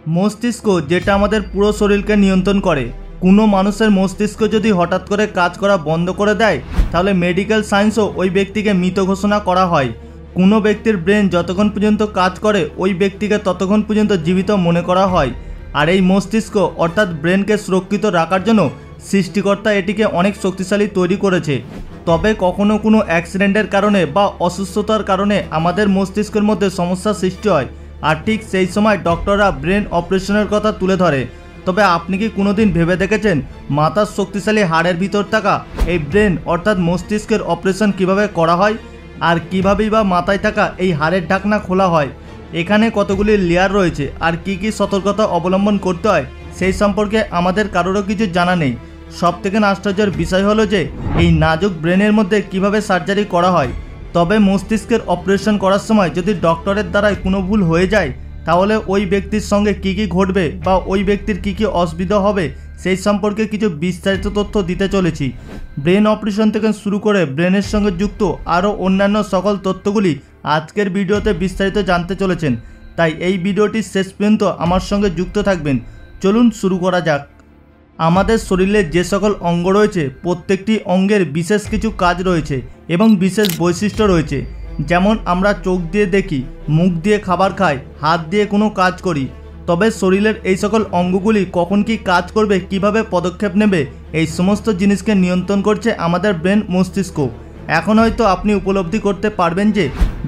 মস্তিষ্ক যেটা আমাদের পুরো শরীরকে নিয়ন্ত্রণ করে। কোনো মানুষের মস্তিষ্ক যদি হঠাৎ করে কাজ করা বন্ধ করে দেয় তাহলে মেডিকেল সায়েন্সও ওই ব্যক্তিকে মৃত ঘোষণা করা হয়। কোনো ব্যক্তির ব্রেন যতক্ষণ পর্যন্ত কাজ করে ওই ব্যক্তিকে ততক্ষণ পর্যন্ত জীবিত মনে করা হয়। আর এই মস্তিষ্ক অর্থাৎ ব্রেনকে সুরক্ষিত রাখার জন্য সৃষ্টিকর্তা এটিকে অনেক শক্তিশালী তৈরি করেছে। তবে কখনো কোনো অ্যাক্সিডেন্টের কারণে বা অসুস্থতার কারণে আমাদের মস্তিষ্কের মধ্যে সমস্যার সৃষ্টি হয়, আর ঠিক সেই সময় ডক্টররা ব্রেন অপারেশনের কথা তুলে ধরে। তবে আপনি কি কোনোদিন ভেবে দেখেছেন মাথার শক্তিশালী হাড়ের ভিতর থাকা এই ব্রেন অর্থাৎ মস্তিষ্কের অপারেশন কিভাবে করা হয়, আর কীভাবেই বা মাথায় থাকা এই হাড়ের ঢাকনা খোলা হয়? এখানে কতগুলি লেয়ার রয়েছে আর কি কি সতর্কতা অবলম্বন করতে হয় সেই সম্পর্কে আমাদের কারোরও কিছু জানা নেই। সবথেকে আশ্চর্যের বিষয় হলো যে এই নাজুক ব্রেনের মধ্যে কিভাবে সার্জারি করা হয়। তবে মস্তিষ্কের অপারেশন করার সময় যদি ডক্টরের দ্বারাই কোনো ভুল হয়ে যায় তাহলে ওই ব্যক্তির সঙ্গে কি কি ঘটবে বা ওই ব্যক্তির কি কি অসুবিধা হবে সেই সম্পর্কে কিছু বিস্তারিত তথ্য দিতে চলেছি। ব্রেন অপারেশন থেকে শুরু করে ব্রেনের সঙ্গে যুক্ত আরও অন্যান্য সকল তথ্যগুলি আজকের ভিডিওতে বিস্তারিত জানতে চলেছেন, তাই এই ভিডিওটি শেষ পর্যন্ত আমার সঙ্গে যুক্ত থাকবেন। চলুন শুরু করা যাক। আমাদের শরীরে যে সকল অঙ্গ রয়েছে প্রত্যেকটি অঙ্গের বিশেষ কিছু কাজ রয়েছে এবং বিশেষ বৈশিষ্ট্য রয়েছে। যেমন আমরা চোখ দিয়ে দেখি, মুখ দিয়ে খাবার খাই, হাত দিয়ে কোনো কাজ করি। তবে শরীরের এই সকল অঙ্গগুলি কখন কি কাজ করবে, কিভাবে পদক্ষেপ নেবে, এই সমস্ত জিনিসকে নিয়ন্ত্রণ করছে আমাদের ব্রেন মস্তিষ্ক। এখন হয়তো আপনি উপলব্ধি করতে পারবেন যে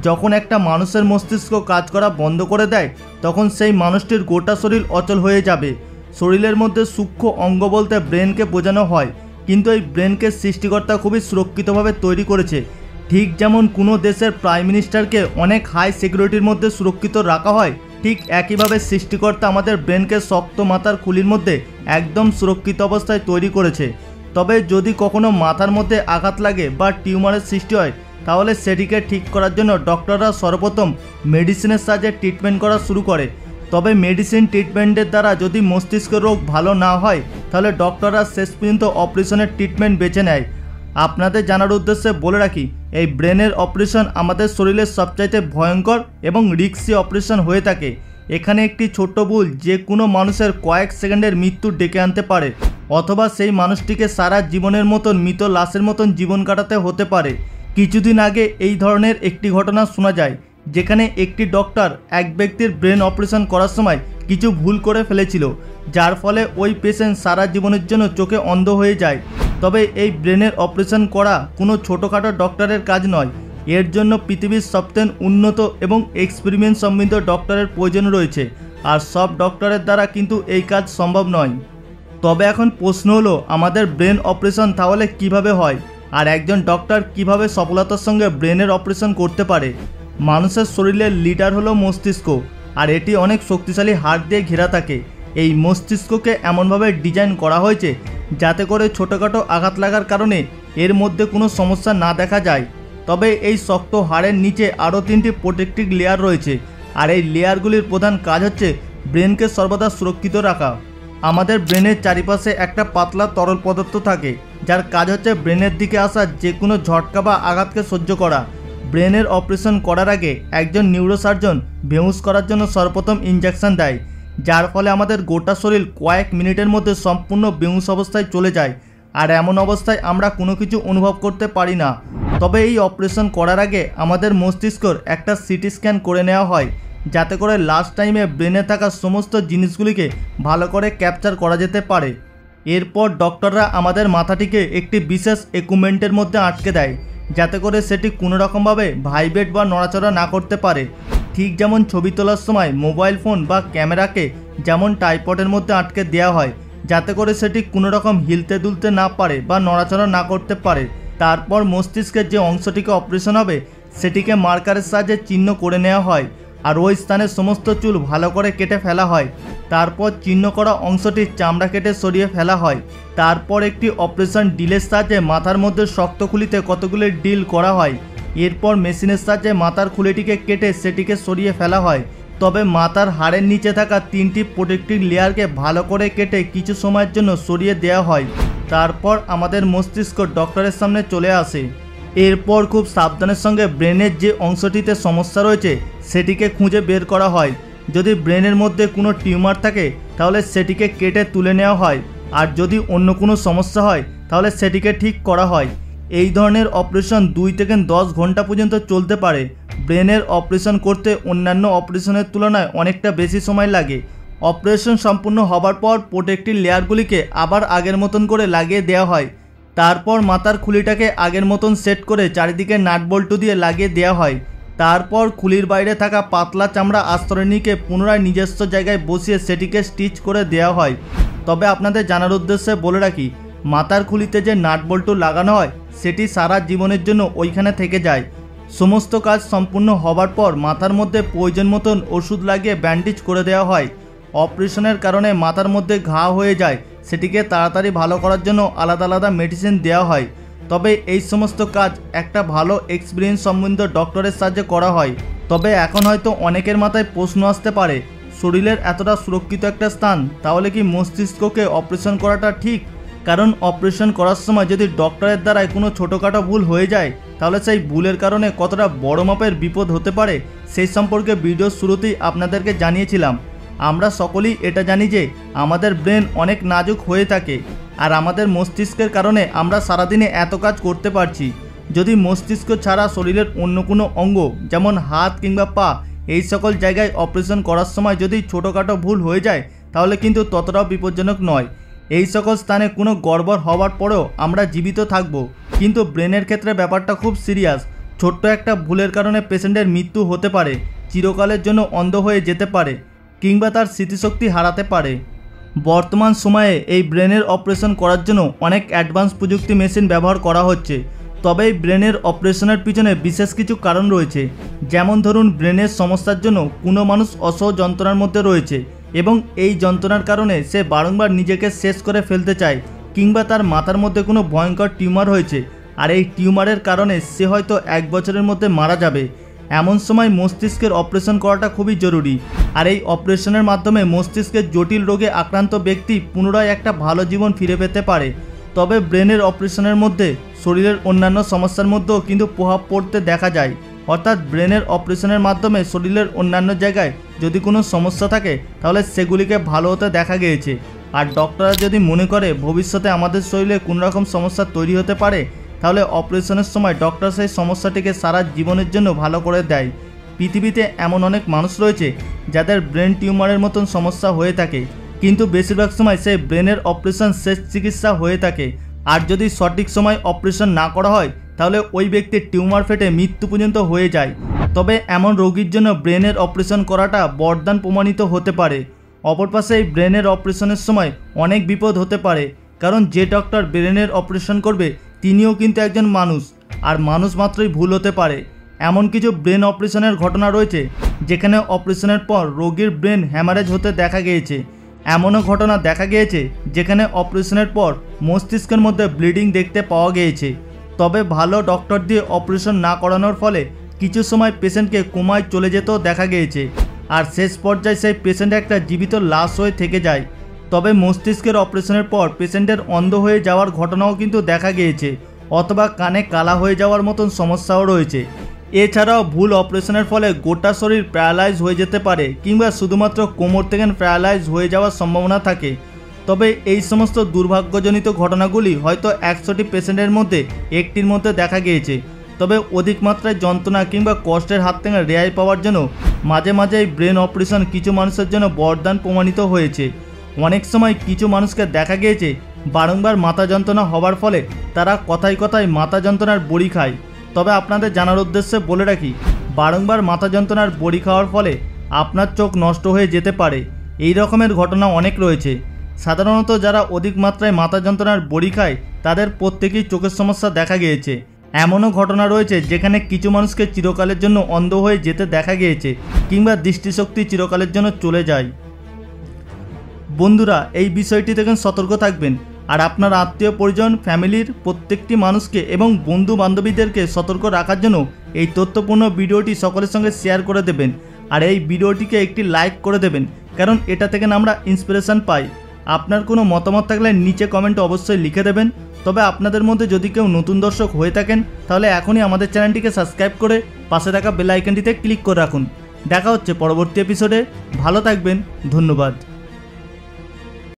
যখন একটা মানুষের মস্তিষ্ক কাজ করা বন্ধ করে দেয় তখন সেই মানুষটির গোটা শরীর অচল হয়ে যাবে। শরীরের মধ্যে সূক্ষ্ম অঙ্গ বলতে ব্রেনকে বোঝানো হয়, কিন্তু এই ব্রেনকে সৃষ্টিকর্তা খুবই সুরক্ষিতভাবে তৈরি করেছে। ঠিক যেমন কোনো দেশের প্রাইম মিনিস্টারকে অনেক হাই সিকিউরিটির মধ্যে সুরক্ষিত রাখা হয়, ঠিক একইভাবে সৃষ্টিকর্তা আমাদের ব্রেনকে শক্ত মাথার খুলির মধ্যে একদম সুরক্ষিত অবস্থায় তৈরি করেছে। তবে যদি কখনো মাথার মধ্যে আঘাত লাগে বা টিউমারের সৃষ্টি হয় তাহলে সেটিকে ঠিক করার জন্য ডক্টররা সর্বপ্রথম মেডিসিনের সাহায্যে ট্রিটমেন্ট করা শুরু করে। তবে মেডিসিন ট্রিটমেন্টের দ্বারা যদি মস্তিষ্কের রোগ ভালো না হয় তাহলে ডক্টররা শেষ পর্যন্ত অপারেশনের ট্রিটমেন্ট বেছে নেয়। আপনাদের জানার উদ্দেশ্যে বলে রাখি, এই ব্রেনের অপারেশন আমাদের শরীরের সবচাইতে ভয়ঙ্কর এবং রিস্কি অপারেশন হয়ে থাকে। এখানে একটি ছোট্ট ভুল যে কোনো মানুষের কয়েক সেকেন্ডের মৃত্যু ডেকে আনতে পারে, অথবা সেই মানুষটিকে সারা জীবনের মতন মৃত লাশের মতন জীবন কাটাতে হতে পারে। কিছুদিন আগে এই ধরনের একটি ঘটনা শোনা যায় যেখানে একটি ডক্টর এক ব্যক্তির ব্রেন অপারেশন করার সময় কিছু ভুল করে ফেলেছিল, যার ফলে ওই পেশেন্ট সারা জীবনের জন্য চোখে অন্ধ হয়ে যায়। তবে এই ব্রেনের অপারেশন করা কোনো ছোটোখাটো ডক্টরের কাজ নয়, এর জন্য পৃথিবীর সবচেয়ে উন্নত এবং এক্সপেরিমেন্ট সমৃদ্ধ ডক্টরের প্রয়োজন রয়েছে, আর সব ডক্টরের দ্বারা কিন্তু এই কাজ সম্ভব নয়। তবে এখন প্রশ্ন হলো আমাদের ব্রেন অপারেশন তাহলে কিভাবে হয়, আর একজন ডক্টর কিভাবে সফলতার সঙ্গে ব্রেনের অপারেশন করতে পারে। মানুষের শরীরের লিডার হলো মস্তিষ্ক, আর এটি অনেক শক্তিশালী হাড় দিয়ে ঘেরা থাকে। এই মস্তিষ্ককে এমনভাবে ডিজাইন করা হয়েছে যাতে করে ছোটোখাটো আঘাত লাগার কারণে এর মধ্যে কোনো সমস্যা না দেখা যায়। তবে এই শক্ত হাড়ের নিচে আরও 3টি প্রোটেক্টিভ লেয়ার রয়েছে, আর এই লেয়ারগুলির প্রধান কাজ হচ্ছে ব্রেনকে সর্বদা সুরক্ষিত রাখা। আমাদের ব্রেনের চারিপাশে একটা পাতলা তরল পদার্থ থাকে যার কাজ হচ্ছে ব্রেনের দিকে আসা যে কোনো ঝটকা বা আঘাতকে সহ্য করা। ব্রেনের অপারেশন করার আগে একজন নিউরোসার্জন বেহুশ করার জন্য সর্বপ্রথম ইনজেকশন দেয়, যার ফলে আমাদের গোটা শরীর কয়েক মিনিটের মধ্যে সম্পূর্ণ বেহুশ অবস্থায় চলে যায়, আর এমন অবস্থায় আমরা কোনো কিছু অনুভব করতে পারি না। তবে এই অপারেশন করার আগে আমাদের মস্তিষ্কর একটা সিটি স্ক্যান করে নেওয়া হয় যাতে করে লাস্ট টাইমে ব্রেনে থাকা সমস্ত জিনিসগুলিকে ভালো করে ক্যাপচার করা যেতে পারে। এরপর ডক্টররা আমাদের মাথাটিকে একটি বিশেষ ইকুইপমেন্টের মধ্যে আটকে দেয় যাতে করে সেটি কোনোরকমভাবে ভাইব্রেট বা নড়াচড়া না করতে পারে। ঠিক যেমন ছবি তোলার সময় মোবাইল ফোন বা ক্যামেরাকে যেমন ট্রাইপডের মধ্যে আটকে দেওয়া হয় যাতে করে সেটি কোনোরকম হিলতে দুলতে না পারে বা নড়াচড়া না করতে পারে। তারপর মস্তিষ্কের যে অংশটিকে অপারেশন হবে সেটিকে মার্কারের সাহায্যে চিহ্ন করে নেওয়া হয়, আর ওই স্থানে সমস্ত চুল ভালো করে কেটে ফেলা হয়। তারপর চিহ্ন করা অংশটির চামড়া কেটে সরিয়ে ফেলা হয়। তারপর একটি অপারেশন ডিলের সাহায্যে মাথার মধ্যে শক্ত খুলিতে কতগুলি ডিল করা হয়। এরপর মেশিনের সাহায্যে মাথার খুলিটিকে কেটে সেটিকে সরিয়ে ফেলা হয়। তবে মাথার হাড়ের নিচে থাকা 3টি প্রোটেক্টিভ লেয়ারকে ভালো করে কেটে কিছু সময়ের জন্য সরিয়ে দেওয়া হয়। তারপর আমাদের মস্তিষ্ক ডক্টরের সামনে চলে আসে। এরপর খুব সাবধানের সঙ্গে ব্রেনের যে অংশটিতে সমস্যা রয়েছে সেটিকে খুঁজে বের করা হয়। যদি ব্রেনের মধ্যে কোনো টিউমার থাকে তাহলে সেটিকে কেটে তুলে নেওয়া হয়, আর যদি অন্য কোনো সমস্যা হয় তাহলে সেটিকে ঠিক করা হয়। এই ধরনের অপারেশন 2 থেকে 10 ঘন্টা পর্যন্ত চলতে পারে। ব্রেনের অপারেশন করতে অন্যান্য অপারেশনের তুলনায় অনেকটা বেশি সময় লাগে। অপারেশন সম্পূর্ণ হবার পর প্রোটেক্টিভ লেয়ারগুলিকে আবার আগের মতন করে লাগিয়ে দেওয়া হয়। তারপর মাথার খুলিটাকে আগের মতন সেট করে চারিদিকে নাট বল্টু দিয়ে লাগিয়ে দেওয়া হয়। তারপর খুলির বাইরে থাকা পাতলা চামড়া আস্তরণীকে পুনরায় নিজস্ব জায়গায় বসিয়ে সেটিকে স্টিচ করে দেওয়া হয়। তবে আপনাদের জানার উদ্দেশ্যে বলে রাখি, মাথার খুলিতে যে নাট বল্টু লাগানো হয় সেটি সারা জীবনের জন্য ওইখানে থেকে যায়। সমস্ত কাজ সম্পূর্ণ হবার পর মাথার মধ্যে প্রয়োজন মতন ওষুধ লাগিয়ে ব্যান্ডেজ করে দেওয়া হয়। অপারেশনের কারণে মাথার মধ্যে ঘা হয়ে যায়, সেটিকে তাড়াতাড়ি ভালো করার জন্য আলাদা আলাদা মেডিসিন দেওয়া হয়। তবে এই সমস্ত কাজ একটা ভালো এক্সপিরিয়েন্স সম্বন্ধ ডক্টরের সাহায্যে করা হয়। তবে এখন হয়তো অনেকের মাথায় প্রশ্ন আসতে পারে, শরীরের এতটা সুরক্ষিত একটা স্থান, তাহলে কি মস্তিষ্ককে অপারেশন করাটা ঠিক? কারণ অপারেশন করার সময় যদি ডক্টরের দ্বারাই কোনো ছোটোখাটো ভুল হয়ে যায় তাহলে সেই ভুলের কারণে কতটা বড় মাপের বিপদ হতে পারে সেই সম্পর্কে ভিডিওর শুরুতেই আপনাদেরকে জানিয়েছিলাম। আমরা সকলেই এটা জানি যে আমাদের ব্রেন অনেক নাজুক হয়ে থাকে, আর আমাদের মস্তিষ্কের কারণে আমরা সারাদিনে এত কাজ করতে পারছি। যদি মস্তিষ্ক ছাড়া শরীরের অন্য কোনো অঙ্গ যেমন হাত কিংবা পা এই সকল জায়গায় অপারেশন করার সময় যদি ছোটোখাটো ভুল হয়ে যায় তাহলে কিন্তু ততটাও বিপজ্জনক নয়। এই সকল স্থানে কোনো গড়বড় হওয়ার পরেও আমরা জীবিত থাকব, কিন্তু ব্রেনের ক্ষেত্রে ব্যাপারটা খুব সিরিয়াস। ছোট্ট একটা ভুলের কারণে পেশেন্টের মৃত্যু হতে পারে, চিরকালের জন্য অন্ধ হয়ে যেতে পারে, কিংবা তার স্মৃতিশক্তি হারাতে পারে। বর্তমান সময়ে এই ব্রেনের অপারেশন করার জন্য অনেক অ্যাডভান্স প্রযুক্তি মেশিন ব্যবহার করা হচ্ছে। তবে এই ব্রেনের অপারেশনের পিছনে বিশেষ কিছু কারণ রয়েছে। যেমন ধরুন, ব্রেনের সমস্যার জন্য কোনো মানুষ অসহ্য যন্ত্রণার মধ্যে রয়েছে এবং এই যন্ত্রণার কারণে সে বারংবার নিজেকে শেষ করে ফেলতে চায়, কিংবা তার মাথার মধ্যে কোনো ভয়ঙ্কর টিউমার হয়েছে আর এই টিউমারের কারণে সে হয়তো 1 বছরের মধ্যে মারা যাবে। এমন সময় মস্তিষ্কের অপারেশন করাটা খুবই জরুরি, আর এই অপারেশনের মাধ্যমে মস্তিষ্কের জটিল রোগে আক্রান্ত ব্যক্তি পুনরায় একটা ভালো জীবন ফিরে পেতে পারে। তবে ব্রেনের অপারেশনের মধ্যে শরীরের অন্যান্য সমস্যার মধ্যেও কিন্তু প্রভাব পড়তে দেখা যায়। অর্থাৎ ব্রেনের অপারেশনের মাধ্যমে শরীরের অন্যান্য জায়গায় যদি কোনো সমস্যা থাকে তাহলে সেগুলিকে ভালো হতে দেখা গিয়েছে। আর ডক্টররা যদি মনে করে ভবিষ্যতে আমাদের শরীরে কোনো রকম সমস্যা তৈরি হতে পারে তাহলে অপারেশনের সময় ডক্টর সেই সমস্যাটিকে সারা জীবনের জন্য ভালো করে দেয়। পৃথিবীতে এমন অনেক মানুষ রয়েছে যাদের ব্রেন টিউমারের মতন সমস্যা হয়ে থাকে, কিন্তু বেশিরভাগ সময় সেই ব্রেনের অপারেশন শেষ চিকিৎসা হয়ে থাকে। আর যদি সঠিক সময় অপারেশন না করা হয় তাহলে ওই ব্যক্তির টিউমার ফেটে মৃত্যু পর্যন্ত হয়ে যায়। তবে এমন রোগীর জন্য ব্রেনের অপারেশন করাটা বরদান প্রমাণিত হতে পারে। অপর পাশে এই ব্রেনের অপারেশনের সময় অনেক বিপদ হতে পারে, কারণ যে ডক্টর ব্রেনের অপারেশন করবে তিনিও কিন্তু একজন মানুষ, আর মানুষ মাত্রই ভুল হতে পারে। এমন কিছু ব্রেন অপারেশনের ঘটনা রয়েছে যেখানে অপারেশনের পর রোগীর ব্রেন হ্যামারেজ হতে দেখা গিয়েছে। এমনও ঘটনা দেখা গিয়েছে যেখানে অপারেশনের পর মস্তিষ্কের মধ্যে ব্লিডিং দেখতে পাওয়া গিয়েছে। তবে ভালো ডক্টর দিয়ে অপারেশন না করানোর ফলে কিছু সময় পেশেন্টকে কোমায় চলে যেতেও দেখা গিয়েছে, আর শেষ পর্যায়ে সেই পেশেন্ট একটা জীবিত লাশ হয়ে থেকে যায়। তবে মস্তিষ্কের অপারেশনের পর পেশেন্টের অন্ধ হয়ে যাওয়ার ঘটনাও কিন্তু দেখা গিয়েছে, অথবা কানে কালা হয়ে যাওয়ার মতন সমস্যাও রয়েছে। এছাড়াও ভুল অপারেশনের ফলে গোটা শরীর প্যারালাইজ হয়ে যেতে পারে, কিংবা শুধুমাত্র কোমর থেকে প্যারালাইজ হয়ে যাওয়ার সম্ভাবনা থাকে। তবে এই সমস্ত দুর্ভাগ্যজনিত ঘটনাগুলি হয়তো 100টি পেশেন্টের মধ্যে একটির মধ্যে দেখা গিয়েছে। তবে অধিক মাত্রায় যন্ত্রণা কিংবা কষ্টের হাত থেকে রেহাই পাওয়ার জন্য মাঝে মাঝে এই ব্রেন অপারেশন কিছু মানুষের জন্য বরদান প্রমাণিত হয়েছে। অনেক সময় কিছু মানুষকে দেখা গিয়েছে বারংবার মাথা যন্ত্রণা হওয়ার ফলে তারা কথায় কথায় মাথা যন্ত্রণার বড়ি খায়। তবে আপনাদের জানার উদ্দেশ্যে বলে রাখি, বারংবার মাথা যন্ত্রণার বড়ি খাওয়ার ফলে আপনার চোখ নষ্ট হয়ে যেতে পারে। এই রকমের ঘটনা অনেক রয়েছে। সাধারণত যারা অধিক মাত্রায় মাথা যন্ত্রণার বড়ি খায় তাদের প্রত্যেকেই চোখের সমস্যা দেখা গিয়েছে। এমনও ঘটনা রয়েছে যেখানে কিছু মানুষকে চিরকালের জন্য অন্ধ হয়ে যেতে দেখা গিয়েছে, কিংবা দৃষ্টিশক্তি চিরকালের জন্য চলে যায়। বন্ধুরা, এই বিষয়টি থেকে সতর্ক থাকবেন, আর আপনার আত্মীয় পরিজন, ফ্যামিলির প্রত্যেকটি মানুষকে এবং বন্ধু বান্ধবীদেরকে সতর্ক রাখার জন্য এই তথ্যপূর্ণ ভিডিওটি সকলের সঙ্গে শেয়ার করে দেবেন। আর এই ভিডিওটিকে একটি লাইক করে দেবেন, কারণ এটা থেকে আমরা ইন্সপিরেশন পাই। আপনার কোনো মতামত থাকলে নিচে কমেন্টে অবশ্যই লিখে দেবেন। তবে আপনাদের মধ্যে যদি কেউ নতুন দর্শক হয়ে থাকেন তাহলে এখনই আমাদের চ্যানেলটিকে সাবস্ক্রাইব করে পাশে থাকা বেল আইকনটিতে ক্লিক করে রাখুন, দেখা হচ্ছে পরবর্তী এপিসোডে। ভালো থাকবেন, ধন্যবাদ।